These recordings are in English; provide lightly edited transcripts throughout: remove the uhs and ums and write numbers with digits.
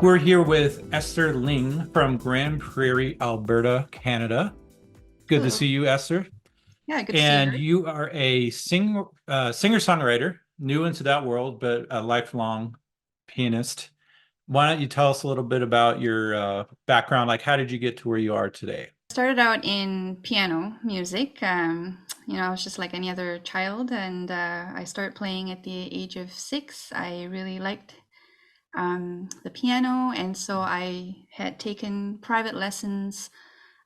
We're here with Esther Ling from Grand Prairie, Alberta, Canada. Good to Hello. see you, Esther. Yeah, good to see And you. you are a singer-songwriter, new into that world, but a lifelong pianist. Why don't you tell us a little bit about your background? Like, how did you get to where you are today? Started out in piano music. I was just like any other child, and I started playing at the age of 6. I really liked the piano, and so I had taken private lessons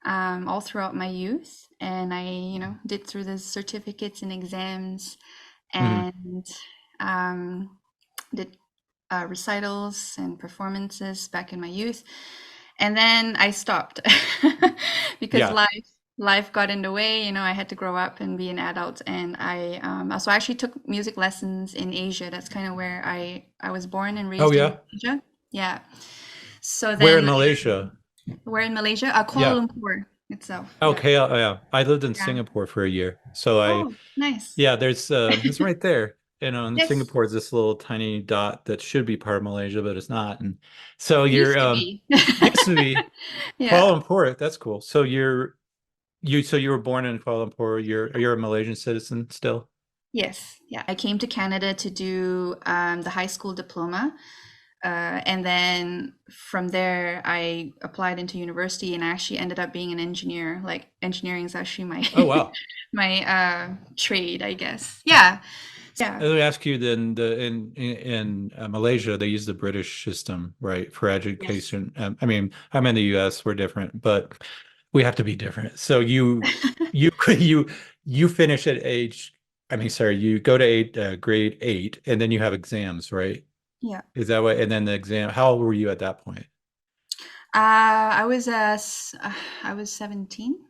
all throughout my youth, and I did through the certificates and exams, Mhm. and did recitals and performances back in my youth. And then I stopped because Yeah. life got in the way. I had to grow up and be an adult. And I actually took music lessons in Asia. That's kind of where I was born and Oh, raised in yeah. Asia. Yeah. So Where in then Malaysia? we're in Malaysia, Yeah. Kuala Lumpur itself. Yeah. Okay. Yeah. I lived in Yeah. Singapore for a year. So Oh, nice. yeah, it's right there. And Yes. Singapore is this little tiny dot that should be part of Malaysia, but it's not. And so you're Used to be. used to be Yeah. Kuala Lumpur. That's cool. So you were born in Kuala Lumpur. You're a Malaysian citizen still. Yes. Yeah. I came to Canada to do the high school diploma. And then from there, I applied into university and I actually ended up being an engineer. Like engineering is actually my Oh, wow. my trade, I guess. Yeah. Yeah. Let me ask you then in Malaysia they use the British system, right, for Yes. education. I mean, I'm in the US, we're different, but we have to be different. So you you finish at age, I mean, sorry, you go to grade 8 and then you have exams, right? Yeah. Is that what? And then the exam, how old were you at that point? I was 17.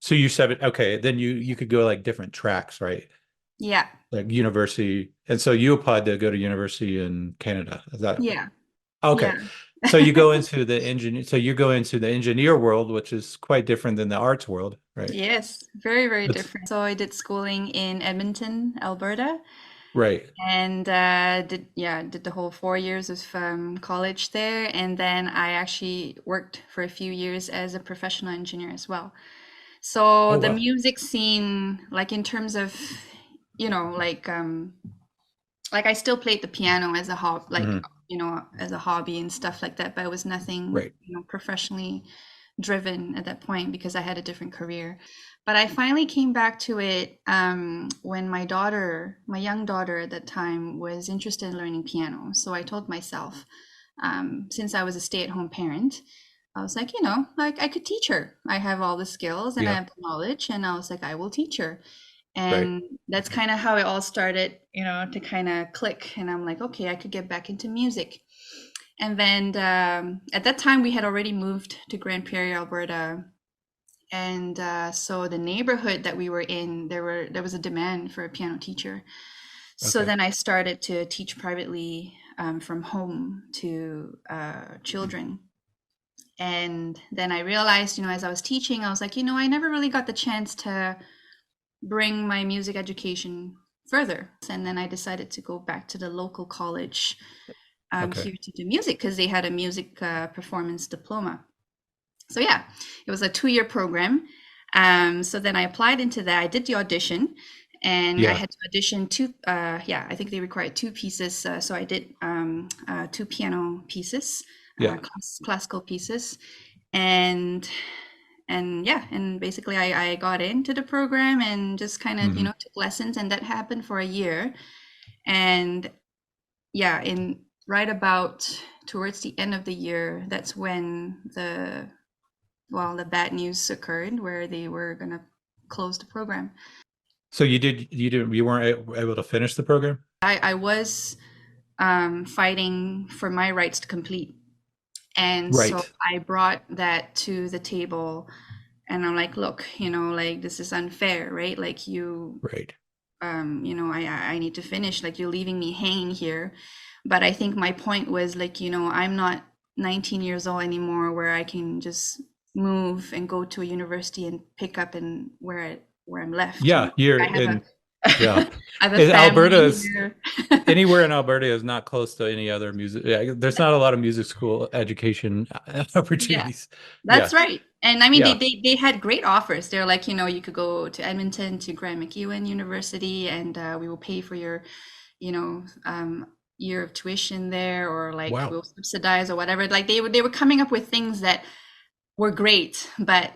So you said, okay, then you could go like different tracks, right? Yeah. Like university. And so you applied to go to university in Canada. Is that Yeah. okay? Yeah. So you go into the engineer, so you go into the engineer world, which is quite different than the arts world, right? Yes. Very, very It's different. So I did schooling in Edmonton, Alberta, right. and did the whole 4 years of college there, and then I actually worked for a few years as a professional engineer as well. So Oh, the wow. music scene, like in terms of, you know, like um like I still played the piano as a hobby, like Mhm. as a hobby and stuff like that, but it was nothing, Right. professionally driven at that point because I had a different career. But I finally came back to it when my young daughter at that time, was interested in learning piano. So I told myself, since I was a stay-at-home parent, I was like, like I could teach her. I have all the skills and I Yeah. have the knowledge, and I was like, I will teach her. Right. And that's kind of how it all started, to kind of click. And I'm like, okay, I could get back into music. And then at that time, we had already moved to Grand Prairie, Alberta, and so the neighborhood that we were in, there was a demand for a piano teacher. So Okay. then I started to teach privately from home to children. And then I realized, as I was teaching, I was like, I never really got the chance to bring my music education further. And then I decided to go back to the local college Okay. here to do music because they had a music performance diploma. So yeah, it was a 2-year program. So then I applied into that. I did the audition, and I Yeah. had to audition two. Yeah, I think they required two pieces. So I did two piano pieces, Yeah. classical pieces, and yeah, and basically I got into the program and just kind of Hmm. took lessons, and that happened for a year. And yeah, in right about towards the end of the year, that's when the bad news occurred where they were gonna close the program. So you weren't able to finish the program? I was fighting for my rights to complete, and so Right. I brought that to the table, and I'm like, look, like this is unfair, right? Like Right. I need to finish. Like you're leaving me hanging here. But I think my point was like, I'm not 19 years old anymore where I can just move and go to a university and pick up and where I'm left. Yeah, you're I have in. Yeah. I have a And Alberta family is here. anywhere in Alberta is not close to any other music. Yeah, there's not a lot of music school education Yeah, opportunities. that's Yeah. right. And I mean, Yeah. they had great offers. They're like, you could go to Edmonton to Grand MacEwan University, and we will pay for your, you know, year of tuition there, or like Wow. we'll subsidize or whatever. Like they were coming up with things that were great, but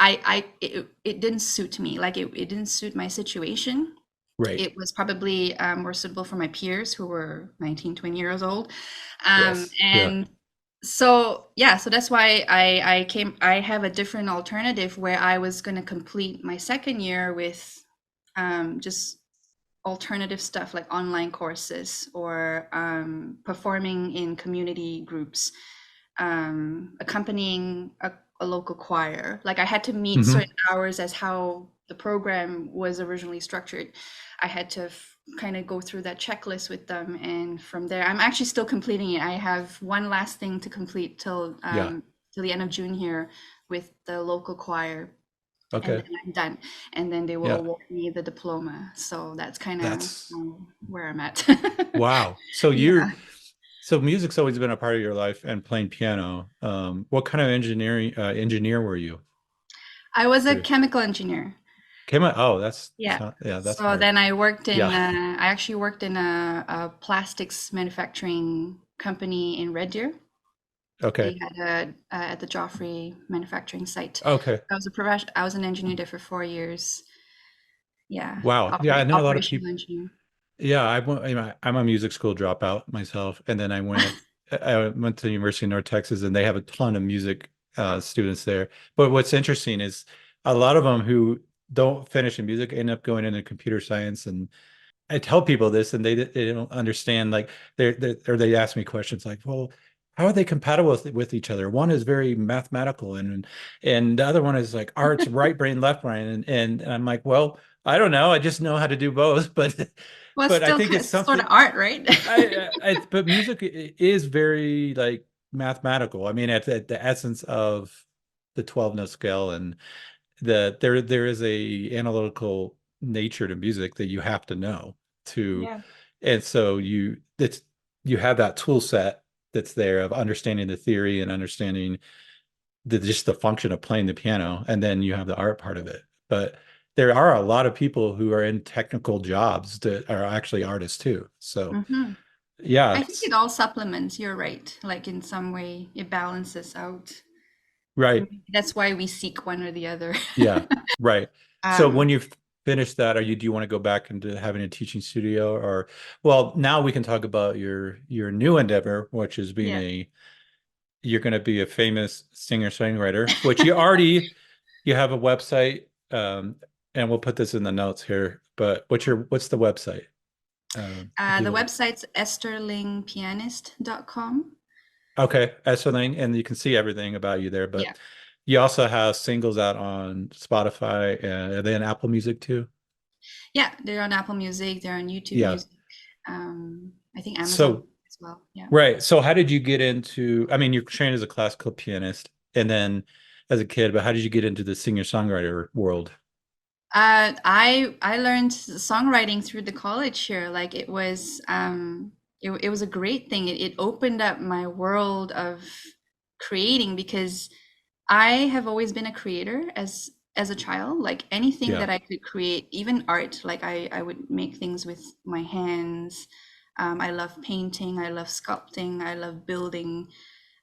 it didn't suit me. Like it didn't suit my situation. Right. It was probably more suitable for my peers who were 19, 20 years old. Yes. Yeah. And so, yeah, so that's why I have a different alternative where I was going to complete my second year with just alternative stuff like online courses or performing in community groups, accompanying a local choir. Like I had to meet Hmm. certain hours as how the program was originally structured. I had to kind of go through that checklist with them, and from there, I'm actually still completing it. I have one last thing to complete Yeah. till the end of June here with the local choir, and Okay. then I'm done. And then they will Yeah. award me the diploma. So that's kind of That's where I'm at. wow. So Yeah. so music's always been a part of your life and playing piano. What kind of engineer were you? I was a Or chemical engineer. came out, oh, Yeah. yeah, that's So hard. then I worked in, Yeah. I actually worked in a plastics manufacturing company in Red Deer. Okay. They had at the Joffrey manufacturing site. Okay. I was an engineer there for 4 years. Yeah. Wow. Yeah, I know a lot of Operational people. engineer. Yeah, I'm a music school dropout myself, and then I went to the University of North Texas, and they have a ton of music students there. But what's interesting is a lot of them who don't finish in music end up going into computer science, and I tell people this, and they don't understand. Like or they ask me questions like, "Well, how are they compatible with each other? One is very mathematical, and the other one is like arts, right brain, left brain." And I'm like, "Well, I don't know. I just know how to do both." But Well, but I think it's it's sort of something. art, right? But music is very like mathematical. I mean, at the essence of the 12 note scale, and there is a analytical nature to music that you have to know to, Yeah. and so you have that tool set that's there of understanding the theory and understanding just the function of playing the piano, and then you have the art part of it. But there are a lot of people who are in technical jobs that are actually artists too. So Hmm. yeah, I think it all supplements, you're right. Like in some way, it balances out. right. Maybe that's why we seek one or the other. Yeah, right. So when Um, you finish that, do you want to go back into having a teaching studio, or well, now we can talk about your new endeavor, which is being yeah. you're going to be a famous singer-songwriter, which you have a website, and we'll put this in the notes here, but what's the website? If The people website's estherlingpianist.com. Okay, Esther Ling, and you can see everything about you there, Yeah. but you also have singles out on Spotify and then Apple Music too. Yeah, they're on Apple Music, they're on YouTube Yeah. Music. I think Amazon So as well. Yeah. right. So how did you get into, I mean, you're trained as a classical pianist and then as a kid, but how did you get into the singer-songwriter world? I learned songwriting through the college here. Like it was a great thing. It opened up my world of creating because I have always been a creator as a child. Like anything Yeah. that I could create, even art. Like I would make things with my hands. I love painting. I love sculpting. I love building.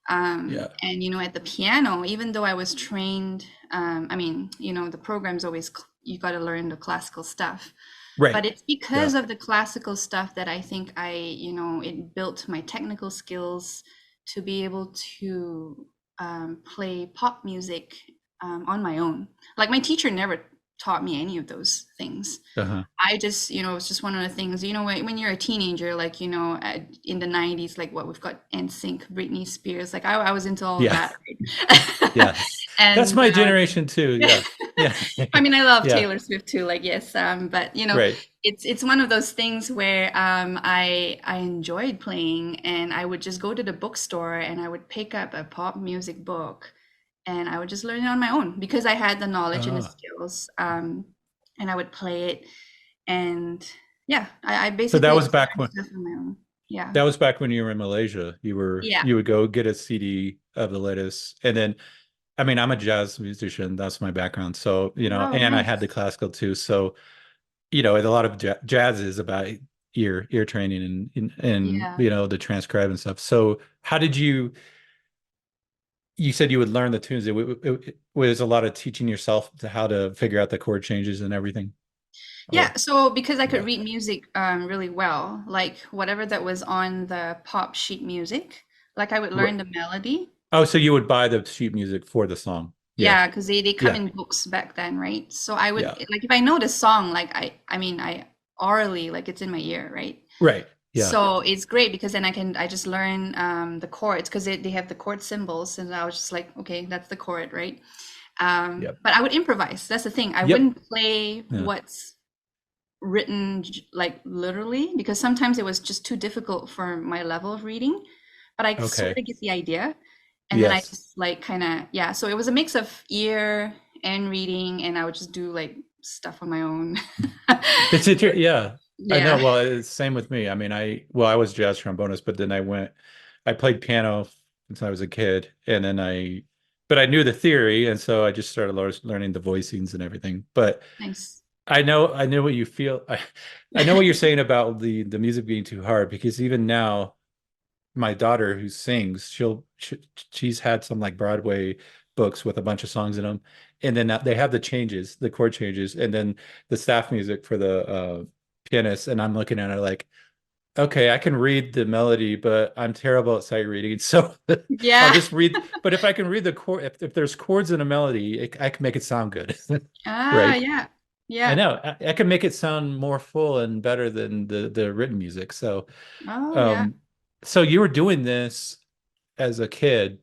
Yeah. And at the piano, even though I was trained, I mean, the program's always you got to learn the classical stuff, but Right. it's because Yeah. of the classical stuff that I think it built my technical skills to be able to play pop music on my own. Like my teacher never taught me any of those things. Uh-huh. I just, it's just one of the things, when you're a teenager, like, in the 90s, like what we've got NSYNC, Britney Spears, like I was into all of Yeah. that. Right? Yeah. That's And my generation too. yeah. Yeah. Yeah. I mean, I love Yeah. Taylor Swift too, like, yes. But Right. it's one of those things where I enjoyed playing, and I would just go to the bookstore and I would pick up a pop music book and I would just learn it on my own because I had the knowledge and the Oh, skills. And I would play it, And yeah, I So that basically was back experienced when stuff on my own. Yeah. you were in Malaysia. Yeah. You would go get a CD of the latest, and then I mean, I'm a jazz musician. That's my background. So, Oh, and I had the nice. classical too. So, a lot of jazz is about ear training and Yeah. the transcribe and stuff. So, how did you said you would learn the tunes? It was a lot of teaching yourself to how to figure out the chord changes and everything. Yeah, Or so because I could yeah. read music really well, like whatever that was on the pop sheet music, like I would Right. learn the melody. Oh, so you would buy the sheet music for the song. Yeah. Yeah, because they come Yeah. in books back then, right? So I would Yeah. like if I know the song, like I mean I orally like it's in my ear, right? Right. Yeah. So it's great because then I just learn the chords because they have the chord symbols and I was just like, okay, that's the chord, right? Yep. But I would improvise. That's the thing. I Yep. wouldn't play Yeah. what's written like literally because sometimes it was just too difficult for my level of reading, but I sort Okay. of get the idea. And then I Yes. just like kind of, yeah. So it was a mix of ear and reading, and I would just do like stuff on my own. Yeah, I know. Yeah, Well, it's same with me. I mean, I was jazz trombonist, but then I played piano since I was a kid, and then but I knew the theory, and so I just started learning the voicings and everything. But nice. I know what you feel. I know what you're saying about the music being too hard because even now, my daughter who sings, she's had some like Broadway books with a bunch of songs in them, and then they have the chord changes, and then the staff music for the pianist, and I'm looking at it like, okay, I can read the melody, but I'm terrible at sight reading, so I'll Yeah. just read. But if I can read the chord, if there's chords in a melody, I can make it sound good, Ah, right? yeah. I Yeah. know I can make it sound more full and better than the written music. So, Oh, yeah. um, so you were doing this as a kid.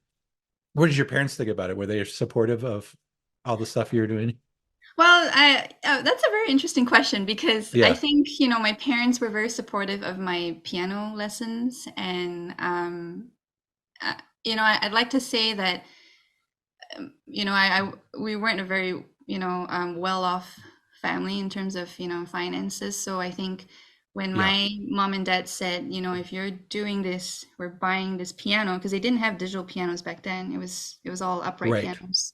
What did your parents think about it? Were they supportive of all the stuff you were doing? Well, that's a very interesting question because I Yeah, think, my parents were very supportive of my piano lessons. And, uh, I'd like to say that we weren't a very, well-off family in terms of, finances. So I think when yeah, my mom and dad said, if you're doing this, we're buying this piano because they didn't have digital pianos back then. It was all upright right. pianos.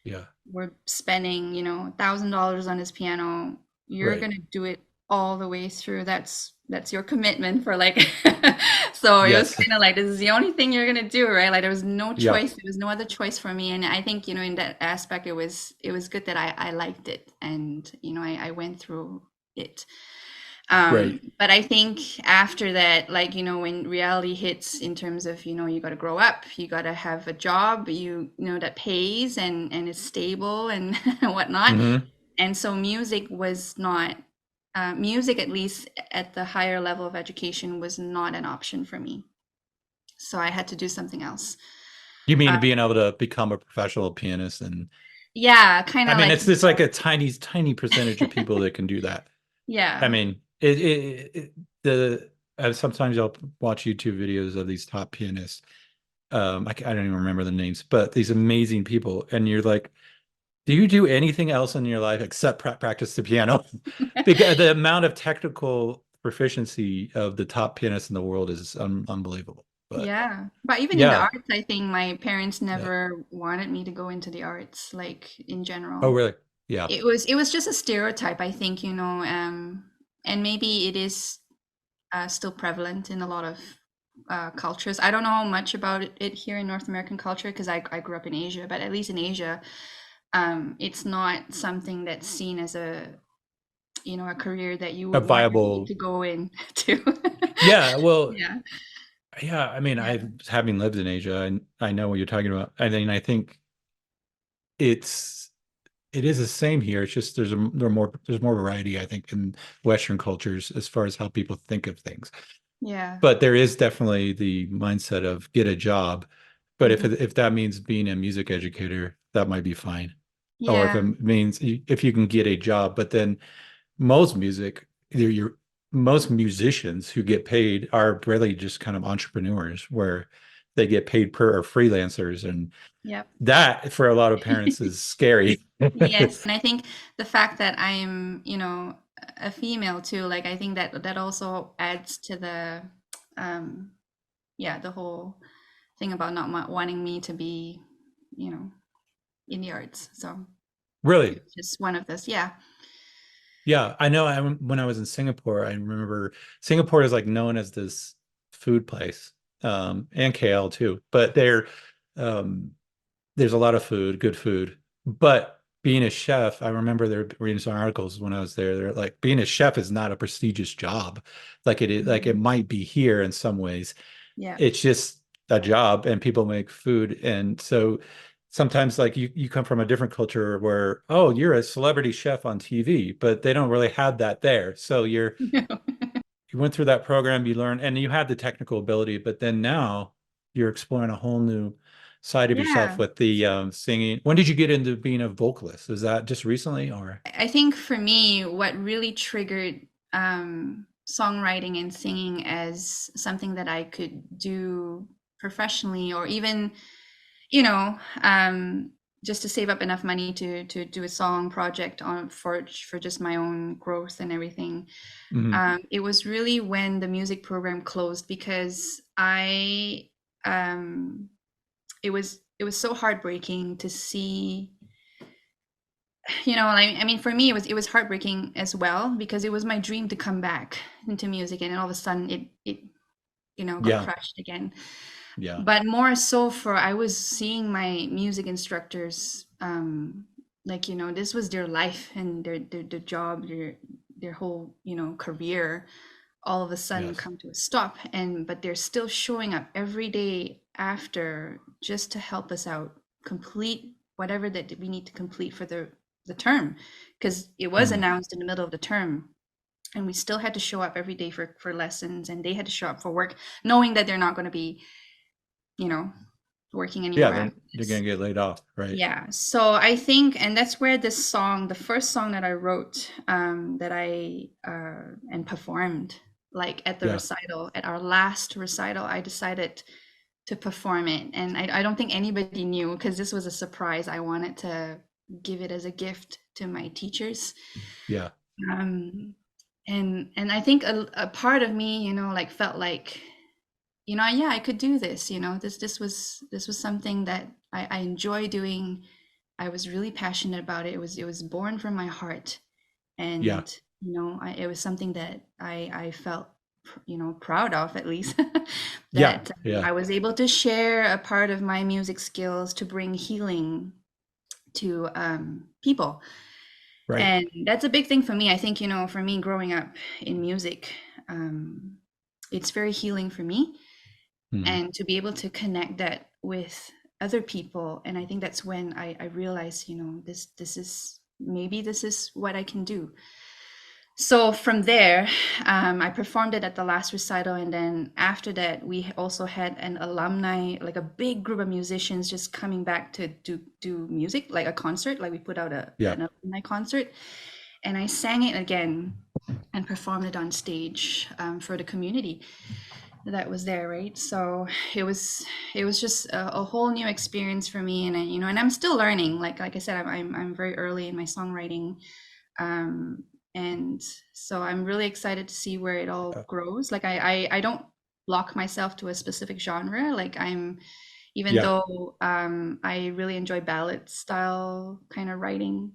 Yeah, We're spending, $1,000 on this piano. You're right. gonna do it all the way through. That's your commitment for like so it was Yes. kind of like this is the only thing you're gonna do, right? Like there was no Yeah, choice, there was no other choice for me. And I think, in that aspect it was good that I liked it and I went through it. right. But I think after that, like, when reality hits in terms of, you got to grow up, you got to have a job, that pays and is stable and whatnot. Hmm. And so music was not, music, at least at the higher level of education, was not an option for me. So I had to do something else. You Uh, mean being able to become a professional pianist? And yeah, kind I of mean, like, it's like a tiny percentage of people that can do that. I yeah, mean, sometimes I'll watch YouTube videos of these top pianists. I don't even remember the names, but these amazing people, and you're like, do you do anything else in your life except practice the piano? Because the amount of technical proficiency of the top pianists in the world is unbelievable. But yeah. But even in the yeah, arts, I think my parents yeah. never wanted me to go into the arts, like in Oh, general. really? Yeah. It was just a stereotype, I think, and maybe it is still prevalent in a lot of cultures. I don't know much about it here in North American culture because I grew up in Asia, but at least in Asia, it's not something that's seen as a career that you A would want your kid viable. to go into. Yeah. Well, Yeah, yeah. I mean, yeah, having lived in Asia, I know what you're talking about. I think it's it is the same here. It's just there's more variety, I think, in Western cultures as far as how people think of things. yeah. But there is definitely the mindset of get a job. But Hmm. if that means being a music educator, that might be fine. Or if Yeah, it means if you can get a job, but then most music, most musicians who get paid are really just kind of entrepreneurs where they get paid per or freelancers, and yep. that for a lot of parents is scary. Yes, and I think the fact that I'm, a female too. Like I think that that also adds to the um yeah, the whole thing about not wanting me to be, you know, in the arts. So Really? it's just one of this. Yeah. Yeah, I know. When I was in Singapore, I remember Singapore is like known as this food place, and KL too. But um, there's a lot of food, good food. But being a chef, I remember there reading some articles when I was there. They're like being a chef is not a prestigious job, like it is, like it Mhm. might be here in some ways. Yeah. It's just a job, and people make food, and so sometimes like you come from a different culture where, oh, you're a celebrity chef on TV, but they don't really have that there. So you went through that program, you learned, and you had the technical ability, but then now you're exploring a whole new side of yourself Yeah. with the singing. When did you get into being a vocalist? Is that just recently or? I think for me, what really triggered songwriting and singing as something that I could do professionally, or even, you know, just to save up enough money to do a song project on for just my own growth and everything. Mhm. It was really when the music program closed because I it was so heartbreaking to see, you know, I mean, for me, it was heartbreaking as well because it was my dream to come back into music, and then all of a sudden, it you know got Yeah, crushed again. yeah, But more so for I was seeing my music instructors, like you know, this was their life and their job, their whole you know career, all of a sudden yes. come to a stop, and but they're still showing up every day after just to help us out complete whatever that we need to complete for the term, because it was Mhm. announced in the middle of the term and we still had to show up every day for lessons, and they had to show up for work knowing that they're not going to be, you know, working Yeah, anymore then after you're this. gonna get laid off, right? Yeah, so I think, and that's where this song, the first song that I wrote, that I and performed, like at the Yeah, recital, at our last recital, I decided to perform it, and I don't think anybody knew because this was a surprise. I wanted to give it as a gift to my teachers, yeah, um, and I think a part of me, you know, like felt like, you know, yeah, I could do this. You know, this was something that I enjoy doing. I was really passionate about it. It was born from my heart, yeah, and you know, it was something that I felt, you know, proud of at least yeah, that yeah. I was able to share a part of my music skills to bring healing to people, Right. and that's a big thing for me. I think you know, for me growing up in music, um, it's very healing for me, Mhm. and to be able to connect that with other people, and I think that's when I realized, you know, this is maybe this is what I can do. So from there, I performed it at the last recital, and then after that we also had an alumni, like a big group of musicians just coming back to do music, like a concert, like we put out Yeah. an alumni concert, and I sang it again and performed it on stage, for the community that was there, right? So it was just a whole new experience for me, and I, you know, and I'm still learning. Like I said, I'm very early in my songwriting, um, and so I'm really excited to see where it all Yeah. grows. Like I don't lock myself to a specific genre. Like I'm, even Yeah. though I really enjoy ballad style kind of writing,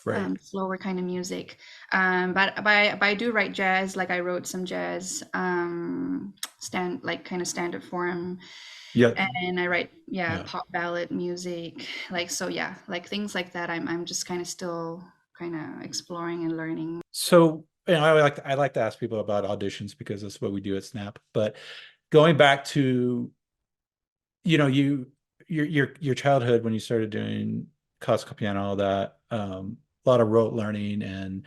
Right. slower kind of music. But I do write jazz. Like I wrote some jazz, like kind of standard form, Yeah. and I write, yeah, Yeah. pop ballad music. Like so, yeah, like things like that. I'm just kind of still kind of exploring and learning. So, I like to ask people about auditions because that's what we do at Snap. But going back to, your childhood when you started doing classical piano, all that, a lot of rote learning, and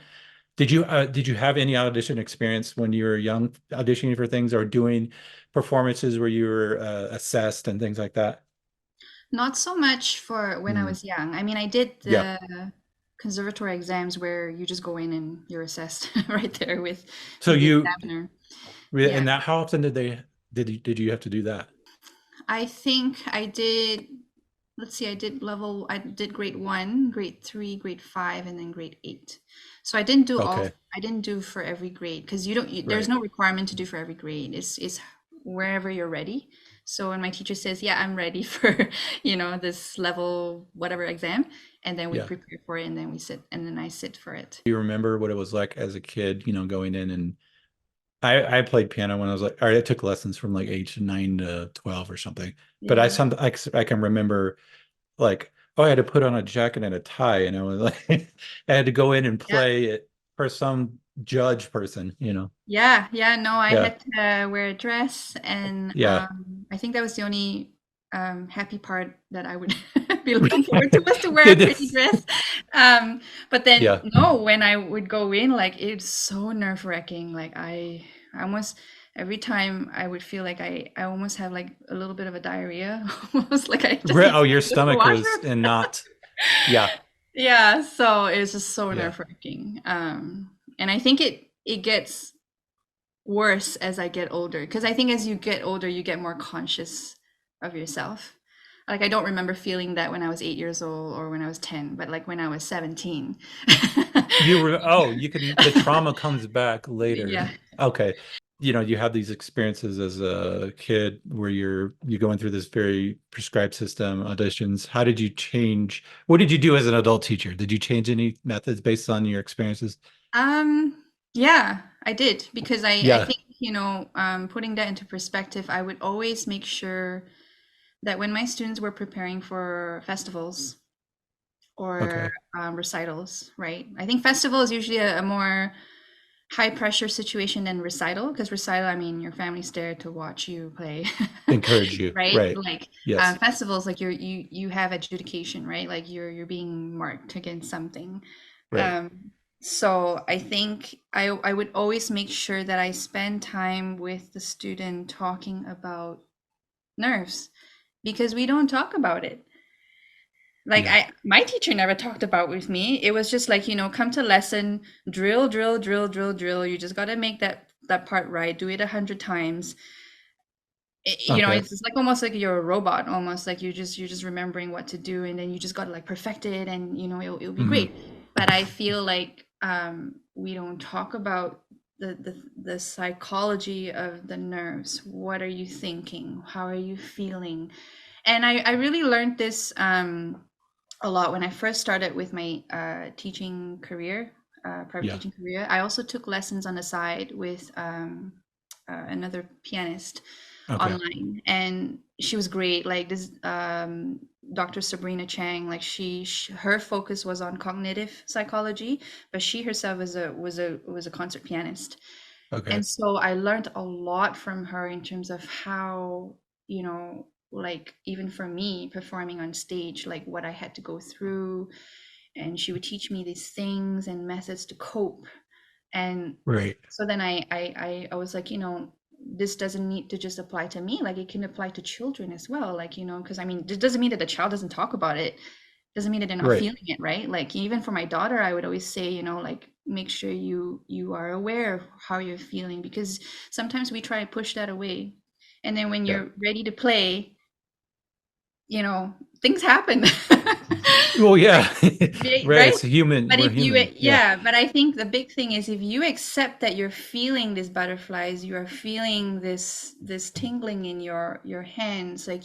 did you have any audition experience when you were young, auditioning for things or doing performances where you were assessed and things like that? Not so much for when I Mm. was young. I mean, I did Yeah. the conservatory exams where you just go in and you're assessed right there So with the you examiner. Yeah. and that how often did you have to do that? I think I did. let's see, I did grade 1, grade 3, grade 5, and then grade 8. So Okay. I didn't do for every grade because you don't, there's Right. no requirement to do for every grade. It's wherever you're ready. So when my teacher says, yeah, I'm ready for, this level, whatever exam, and then we Yeah. prepare for it and then we sit, and then I sit for it. Do you remember what it was like as a kid, going in and I played piano when I was like, or I took lessons from like age 9 to 12 or something. But Yeah. I can remember like, oh, I had to put on a jacket and a tie, and I was like, I had to go in and Yeah. play it for some judge person. Yeah, yeah, no, I Yeah, had to wear a dress, and yeah, I think that was the only happy part that I would be looking forward to, was to wear a it pretty is. dress. But then Yeah, no, when I would go in, like it's so nerve-wracking. Like I almost every time I would feel like I almost have like a little bit of a diarrhea, almost like I just need Oh, to your go to the stomach was washroom. and not. Yeah, Yeah, so it's just so yeah, nerve-wracking. And I think it gets worse as I get older. Because I think as you get older, you get more conscious of yourself. Like I don't remember feeling that when I was 8 years old or when I was 10, but like when I was 17. you were. Oh, you can. The trauma comes back later. Yeah. Okay, you have these experiences as a kid where you're going through this very prescribed system, auditions. How did you change? What did you do as an adult teacher? Did you change any methods based on your experiences? Yeah, I did because I Yeah. think, putting that into perspective, I would always make sure that when my students were preparing for festivals or Okay. recitals, right? I think festival is usually a more high pressure situation than recital, because recital, I mean, your family's there to watch you play. Encourage you. Right, Right. like Yes. festivals, like you have adjudication, right? Like you're being marked against something. Right. um so I think I would always make sure that I spend time with the student talking about nerves, because we don't talk about it. Like Yeah. my teacher never talked about with me. It was just like, come to lesson, drill, drill, drill, drill, drill. You just got to make that part right. Do it 100 times. Okay. It's like almost like you're a robot, almost like you're just remembering what to do, and then you just got to like perfect it, and it'll be Hmm. great. But I feel like we don't talk about the psychology of the nerves. What are you thinking? How are you feeling? And I really learned this a lot when I first started with my teaching career, private Yeah. teaching career. I also took lessons on the side with another pianist Okay. online, and she was great. Like this, Dr. Sabrina Chang. Like her focus was on cognitive psychology, but she herself was a concert pianist, Okay. and so I learned a lot from her in terms of how, like even for me performing on stage, like what I had to go through. And she would teach me these things and methods to cope. And Right. so then I was like, this doesn't need to just apply to me. Like it can apply to children as well. Like, because I mean, it doesn't mean that the child doesn't talk about it. Doesn't mean that they're not Right. feeling it, right? Like even for my daughter, I would always say, like make sure you are aware of how you're feeling, because sometimes we try to push that away. And then when Yeah. you're ready to play, things happen. Well, yeah. Right. Right? It's a human. But We're if you, human. Yeah. yeah, but I think the big thing is if you accept that you're feeling these butterflies, you are feeling this tingling in your hands, like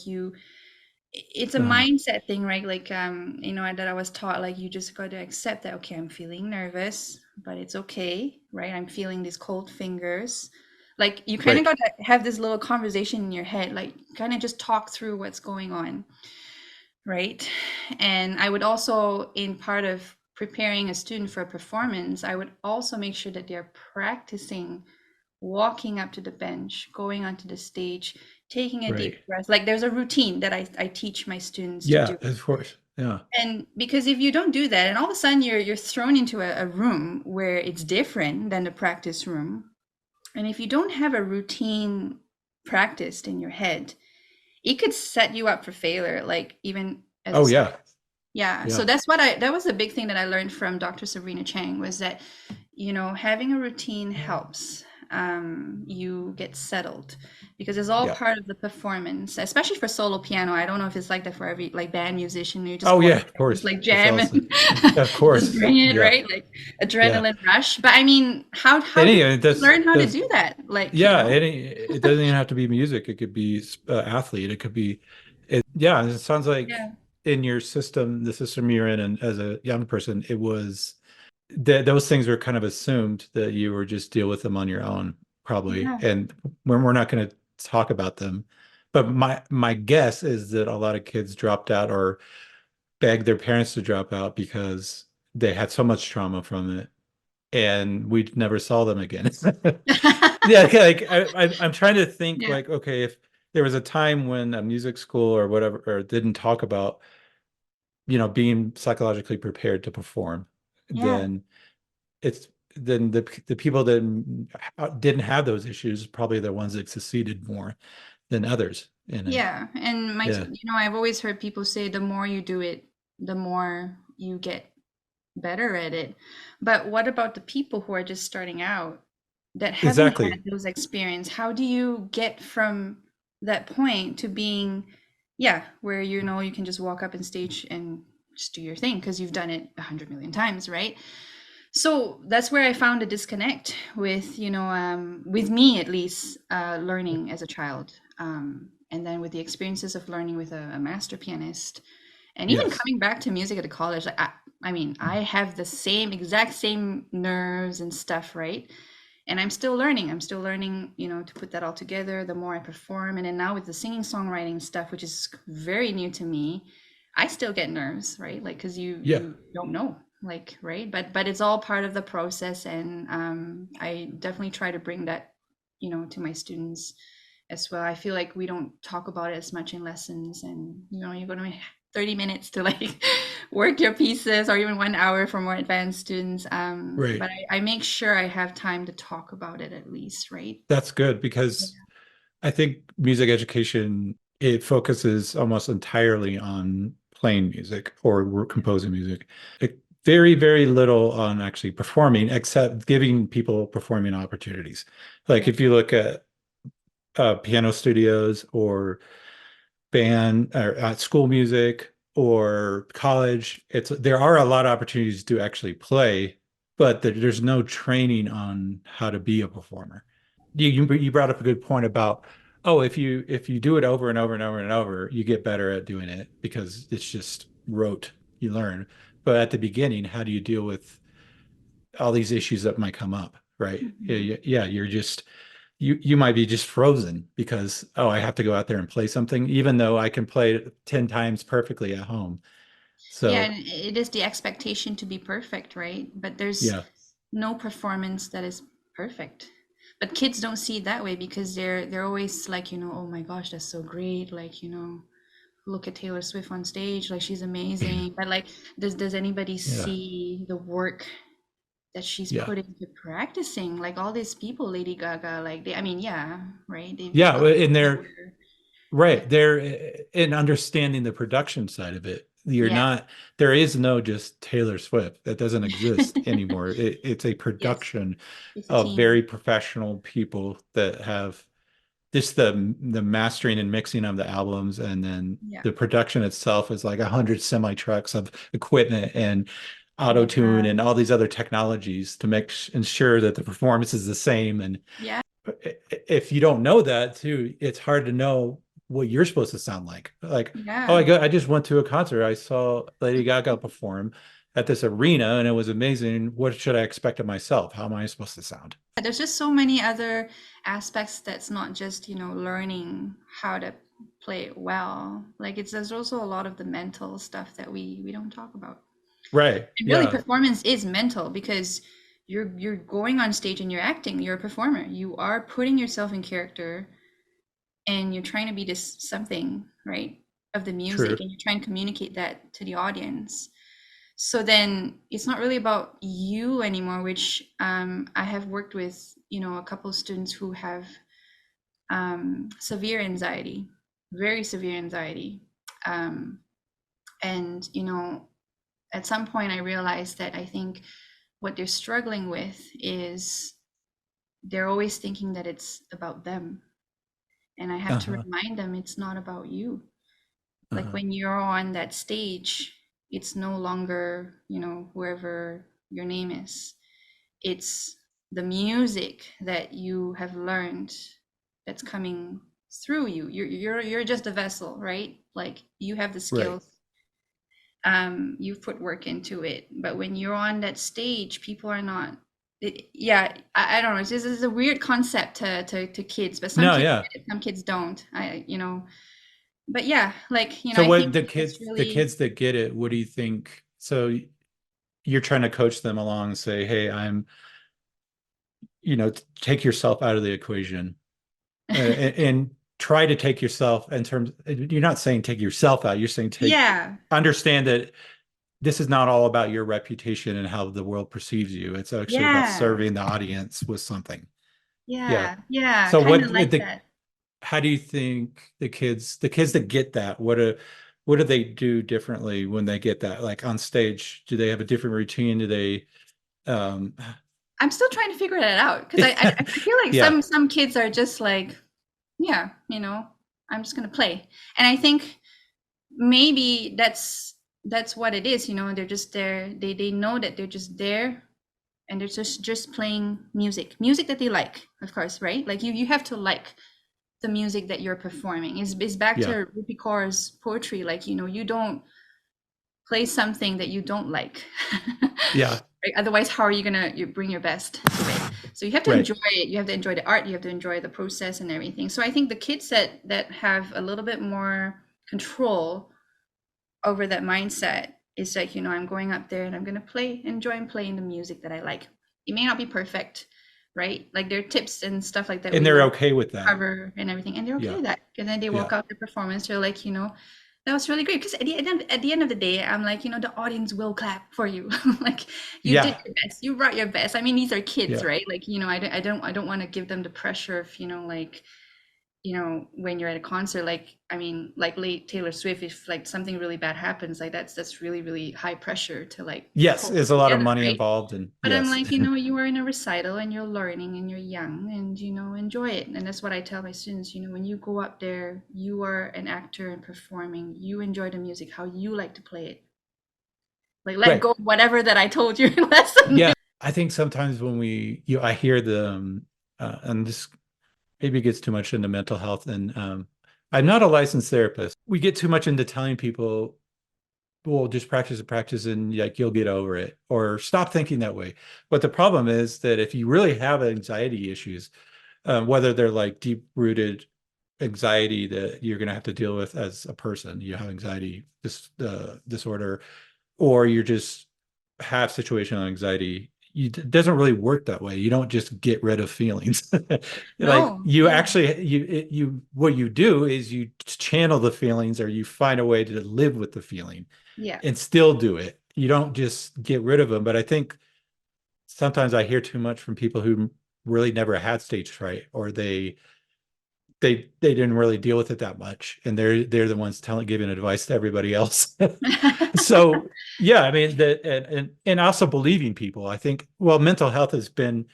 it's a Uh, mindset thing, right? Like that I was taught, like you just got to accept that, okay, I'm feeling nervous, but it's okay, right? I'm feeling these cold fingers. Like you kind of right. got to have this little conversation in your head, like kind of just talk through what's going on, right? And I would also, in part of preparing a student for a performance, I would also make sure that they're practicing walking up to the bench, going onto the stage, taking a Right. deep breath. Like there's a routine that I teach my students to Yeah. do. Of course. Yeah. And because if you don't do that, and all of a sudden you're thrown into a room where it's different than the practice room, and if you don't have a routine practiced in your head, it could set you up for failure, like even as a Oh, student. yeah. Yeah, so Yeah. that was a big thing that I learned from Dr. Sabrina Chang, was that, having a routine helps. you get settled because it's all Yeah. part of the performance, especially for solo piano. I don't know if it's like that for every like band musician. You just Oh go out yeah, of there, just course. like It's jam also, and of just course. bring it, Yeah. right? Like Yeah. adrenaline rush. But I mean, how And did anyway, you learn how to does do that? Like, you yeah, know? it doesn't even have to be music. It could be athlete. It could be yeah, it sounds like Yeah. in your system, the system you're in, and as a young person, it was those things were kind of assumed that you were just deal with them on your own, probably. Yeah. And when we're not going to talk about them, but my guess is that a lot of kids dropped out or begged their parents to drop out because they had so much trauma from it, and we never saw them again. Yeah, like I'm trying to think Yeah. like, okay, if there was a time when a music school or whatever or didn't talk about, being psychologically prepared to perform, Yeah. then it's then the people that didn't have those issues probably the ones that succeeded more than others in it. Yeah. And Yeah, I've always heard people say the more you do it, the more you get better at it. But what about the people who are just starting out that haven't exactly. had those experience? How do you get from that point to being, yeah, where you can just walk up on stage and just do your thing because you've done it 100 million times, right? So that's where I found a disconnect with, with me at least, learning as a child. And then with the experiences of learning with a master pianist, and even Yes. coming back to music at the college, like I mean, I have the exact same nerves and stuff, right? And I'm still learning. I'm still learning, to put that all together. The more I perform, and then now with the singing songwriting stuff, which is very new to me, I still get nerves, right? Like because you Yeah. you don't know, like, right? But it's all part of the process, and I definitely try to bring that, to my students as well. I feel like we don't talk about it as much in lessons, and you're going to 30 minutes to like work your pieces or even 1 hour for more advanced students. Right. But I make sure I have time to talk about it at least, right? That's good because I think music education, it focuses almost entirely on playing music or composing music. Very, very little on actually performing, except giving people performing opportunities. Like Yeah. if you look at piano studios or band or school music or college, there are a lot of opportunities to actually play, but there's no training on how to be a performer. You brought up a good point about, oh, if you do it over and over and over and over, you get better at doing it because it's just rote, you learn. But at the beginning, how do you deal with all these issues that might come up, right? Mhm. Yeah, you're just you might be just frozen because, oh, I have to go out there and play something, even though I can play it 10 times perfectly at home. Yeah, So and it is the expectation to be perfect, right? But there's yeah, no performance that is perfect. But kids don't see it that way because they're always like, oh my gosh, that's so great. Like, look at Taylor Swift on stage, like she's amazing. But like, does anybody yeah, see the work that she's yeah, put into practicing? Like all these people, Lady Gaga, like I mean, yeah, right? They've yeah. got And they're everywhere. Yeah, right. They're in understanding the production side of it. You're yeah. not, there is no just Taylor Swift. That doesn't exist anymore. It's a Yes, production it's a of team. very professional people that have just the mastering and mixing of the albums, and then Yeah, the production itself is like 100 semi trucks of equipment and auto tune yeah, and all these other technologies to ensure that the performance is the same. And yeah, if you don't know that too, it's hard to know what you're supposed to sound like. Like, oh, yeah. I just went to a concert. I saw Lady Gaga perform at this arena and it was amazing. What should I expect of myself? How am I supposed to sound? There's just so many other aspects that's not just, learning how to play it well. Like there's also a lot of the mental stuff that we don't talk about. Right. And really Yeah. performance is mental because you're going on stage and you're acting, you're a performer. You are putting yourself in character and you're trying to be this something, right? Of the music True. and you're trying to communicate that to the audience. So then it's not really about you anymore, which I have worked with, a couple of students who have severe anxiety, very severe anxiety. Um, and, at some point I realized that I think what they're struggling with is they're always thinking that it's about them. And I have to Uh-huh. remind them it's not about you. Like Uh-huh. when you're on that stage, it's no longer, whoever your name is. It's the music that you have learned that's coming through you. You're just a vessel, right? Like you have the Right. skills, you've put work into it. But when you're on that stage, people are not. Yeah, I don't know. This is a weird concept to kids, but some No, kids yeah. get it, some kids don't. But yeah, like, So I what think the it's kids the really, kids that get it, what do you think? So you're trying to coach them along, say, hey, take yourself out of the equation, and try to take yourself in terms, you're not saying take yourself out, you're saying yeah, understand that this is not all about your reputation and how the world perceives you. It's actually about yeah, serving the audience with something. Yeah. yeah, yeah, So kind of like that. how do you think the kids that get that, what do they do differently when they get that? Like on stage, do they have a different routine? Do they, um, I'm still trying to figure that out because I feel like yeah, some kids are just like, yeah, I'm just gonna play, and I think maybe that's what it is. They're just there. They know that they're just there, and they're just playing music that they like, of course, right? Like you have to like the music that you're performing. It's back yeah, to Rupi Kaur's poetry. Like, you don't play something that you don't like. yeah, Right? Otherwise, how are you gonna bring your best to it? So you have to right. enjoy it. You have to enjoy the art. You have to enjoy the process and everything. So I think the kids that have a little bit more control over that mindset is like, I'm going up there and I'm gonna enjoy playing the music that I like. It may not be perfect, right? Like there are tips and stuff like that And we they're learn, okay with that. cover and everything, and they're okay Yeah, with that. And then they walk yeah, out the performance, they're like, that was really great. Because at the end of the day, I'm like, the audience will clap for you. Like you did yeah, your best, you brought your best. I mean, these are kids, yeah. right? Like, I don't want to give them the pressure of, like, when you're at a concert, like, I mean, like late Taylor Swift, if like something really bad happens, like that's really, really high pressure to like Yes, pull there's it a lot of together, money right? involved, and But I'm yes. like, you are in a recital and you're learning and you're young and, enjoy it. And that's what I tell my students, when you go up there, you are an actor and performing, you enjoy the music, how you like to play it. Like let Right. go of whatever that I told you in lesson. Yeah. I think sometimes when I hear and this maybe gets too much into mental health, and I'm not a licensed therapist. We get too much into telling people, well, just practice and practice and like you'll get over it, or stop thinking that way. But the problem is that if you really have anxiety issues, whether they're like deep-rooted anxiety that you're going to have to deal with as a person, you have anxiety disorder, or you just have situational anxiety, it doesn't really work that way. You don't just get rid of feelings. Like No, you yeah, actually, what you do is you channel the feelings, or you find a way to live with the feeling yeah. and still do it. You don't just get rid of them. But I think sometimes I hear too much from people who really never had stage fright, or they didn't really deal with it that much, and they're the ones giving advice to everybody else. So yeah, I mean that, and also believing people. I think, well, mental health has been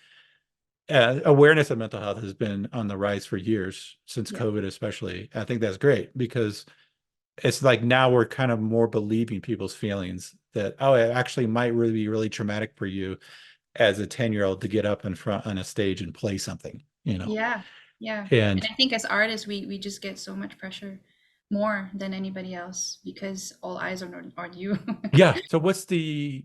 awareness of mental health has been on the rise for years, since Yeah. COVID especially. I think that's great because it's like now we're kind of more believing people's feelings, that, oh, it actually might really be really traumatic for you as a 10-year-old to get up in front on a stage and play something. Yeah, yeah. And And I think as artists, we just get so much pressure, more than anybody else, because all eyes are on you. yeah, so what's the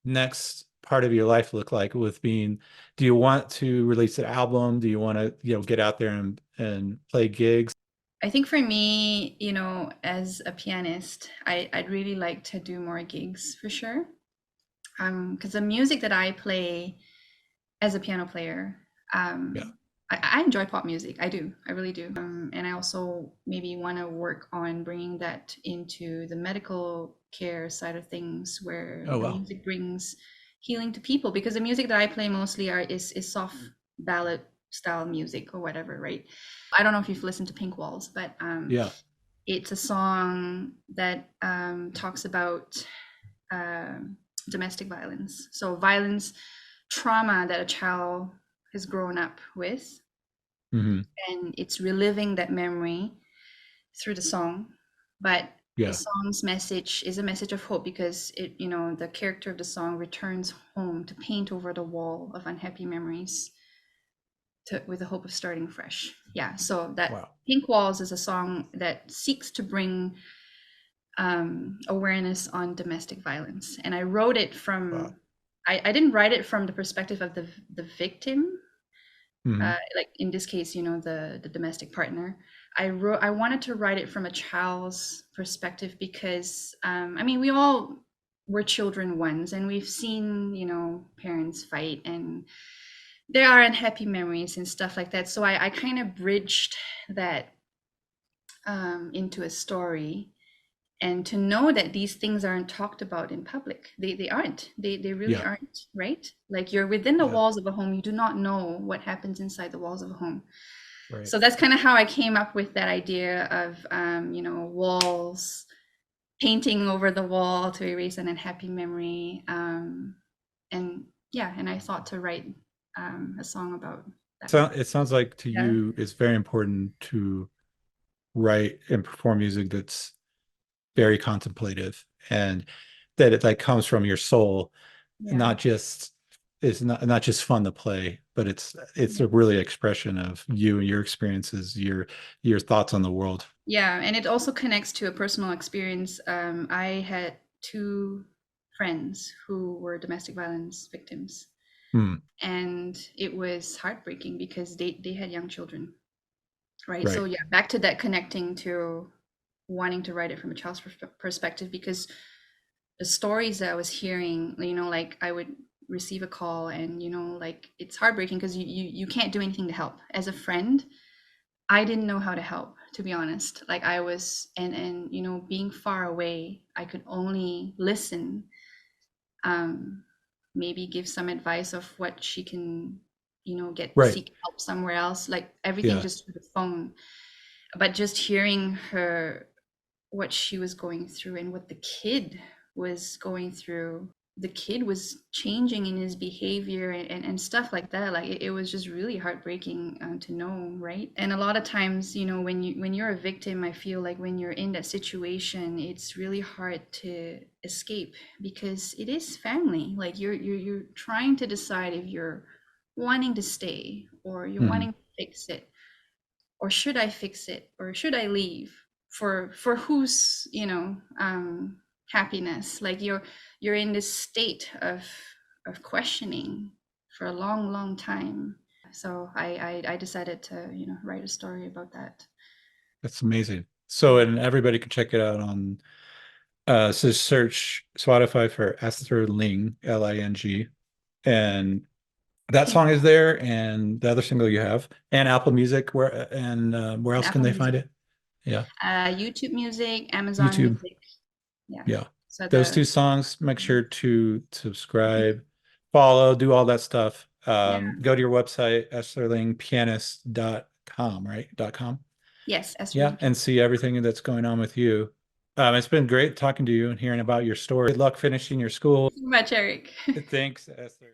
next part of your life look like with being, do you want to release an album? Do you want to, get out there and play gigs? I think for me, as a pianist, I'd really like to do more gigs for sure. Because the music that I play as a piano player, Yeah. I enjoy pop music. I do. I really do. And I also maybe want to work on bringing that into the medical care side of things, where Oh, the well. music brings healing to people. Because the music that I play mostly is soft ballad style music or whatever, right? I don't know if you've listened to Pink Walls, but Yeah. it's a song that talks about um domestic violence. So violence, trauma that a child has grown up with, Hmm. and it's reliving that memory through the song. But the Yeah. song's message is a message of hope because the character of the song returns home to paint over the wall of unhappy memories with the hope of starting fresh. Yeah, so that Wow. Pink Walls is a song that seeks to bring awareness on domestic violence. And I wrote it Wow. from, I didn't write it from the perspective of the victim, Hmm. like in this case, the domestic partner. I wanted to write it from a child's perspective because, I mean, we all were children once, and we've seen, parents fight, and there are unhappy memories and stuff like that. So I kind of bridged that into a story, and to know that these things aren't talked about in public. They aren't. They really Yeah. aren't, right? Like, you're within the Yeah. walls of a home, you do not know what happens inside the walls of a home. Right. So that's kind of how I came up with that idea of walls, painting over the wall to erase an unhappy memory. And yeah, and I thought to write a song about that. So it sounds like to Yeah. you it's very important to write and perform music that's very contemplative and that it like comes from your soul, Yeah. not just it's not just fun to play, but it's Yeah. a really expression of you and your experiences, your thoughts on the world. Yeah, and it also connects to a personal experience. I had two friends who were domestic violence victims, Hmm. and it was heartbreaking because they had young children, right? So Right. yeah, back to that, connecting to wanting to write it from a child's perspective, because the stories that I was hearing, like I would receive a call, and like it's heartbreaking because you can't do anything to help. As a friend, I didn't know how to help, to be honest. Like, I was, and being far away, I could only listen, um, maybe give some advice of what she can, Right. seek help somewhere else, like everything Yeah. just through the phone. But just hearing her, what she was going through and what the kid was going through, the kid was changing in his behavior, and stuff like that. Like, it was just really heartbreaking, to know, right? And a lot of times, when you're a victim, I feel like when you're in that situation, it's really hard to escape, because it is family. Like, you're trying to decide if you're wanting to stay, or you're Hmm. wanting to fix it, or should I fix it, or should I leave, for whose, happiness. Like, you're in this state of questioning for a long, long time. So I decided to, write a story about that. That's amazing. So, Yeah. and everybody can check it out on so search Spotify for Esther Ling, Ling, and that Pink song is Wall. there, and the other single you have, and Apple Music. Where And else can Apple they Music, find it? Yeah, YouTube Music, Amazon YouTube. Music. Yeah. Yeah, So those two songs. Make sure to subscribe, follow, do all that stuff. yeah. Go to your website, estherlingpianist.com, right? .com. Yes, Esther Yeah, Ling. and see everything that's going on with you. It's been great talking to you and hearing about your story. Good luck finishing your school. Thank you so much, Eric. Thanks, Esther.